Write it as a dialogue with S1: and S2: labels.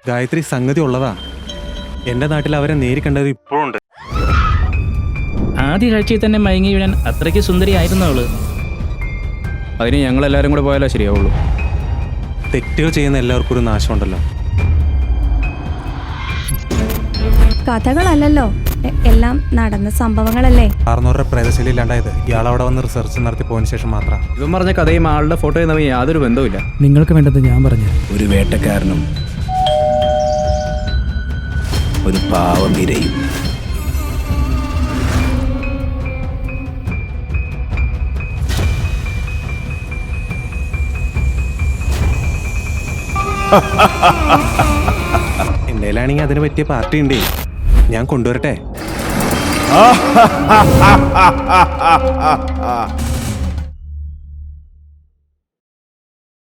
S1: ഗായത്രി സംഗതി ഉള്ളതാ. എന്റെ നാട്ടിൽ അവരെ നേരിക്കണ്ടത് ഇപ്പോഴുണ്ട്.
S2: ആദ്യ കാഴ്ചയിൽ തന്നെ മയങ്ങി വീഴാൻ അത്രയ്ക്ക് സുന്ദരിയായിരുന്നു അവള്.
S3: അതിന് ഞങ്ങളെല്ലാവരും കൂടെ പോയാലേ ശരിയാവുള്ളൂ.
S1: തെറ്റുകൾ ചെയ്യുന്ന എല്ലാവർക്കും ഒരു നാശമുണ്ടല്ലോ.
S4: കഥകളല്ലല്ലോ, എല്ലാം നടന്ന സംഭവങ്ങളല്ലേ.
S1: 600 പ്രേതശൈലി ഇല്ലാണ്ടായത് ഇയാളവിടെ വന്ന് റിസർച്ച് നടത്തി പോയതിനു ശേഷം മാത്രം.
S3: ഇവൻ പറഞ്ഞ കഥയും ആളുടെ ഫോട്ടോയും തമ്മിൽ യാതൊരു ബന്ധവുമില്ല.
S5: നിങ്ങൾക്ക് വേണ്ടത് ഞാൻ പറഞ്ഞു.
S6: ഒരു വേട്ടക്കാരനും ഒരു പാവം ഇരയും.
S1: എൻ്റെ കയ്യിലാണെങ്കിൽ അതിന് പറ്റിയ പാർട്ടി ഉണ്ട്. ഞാൻ കൊണ്ടുവരട്ടെ?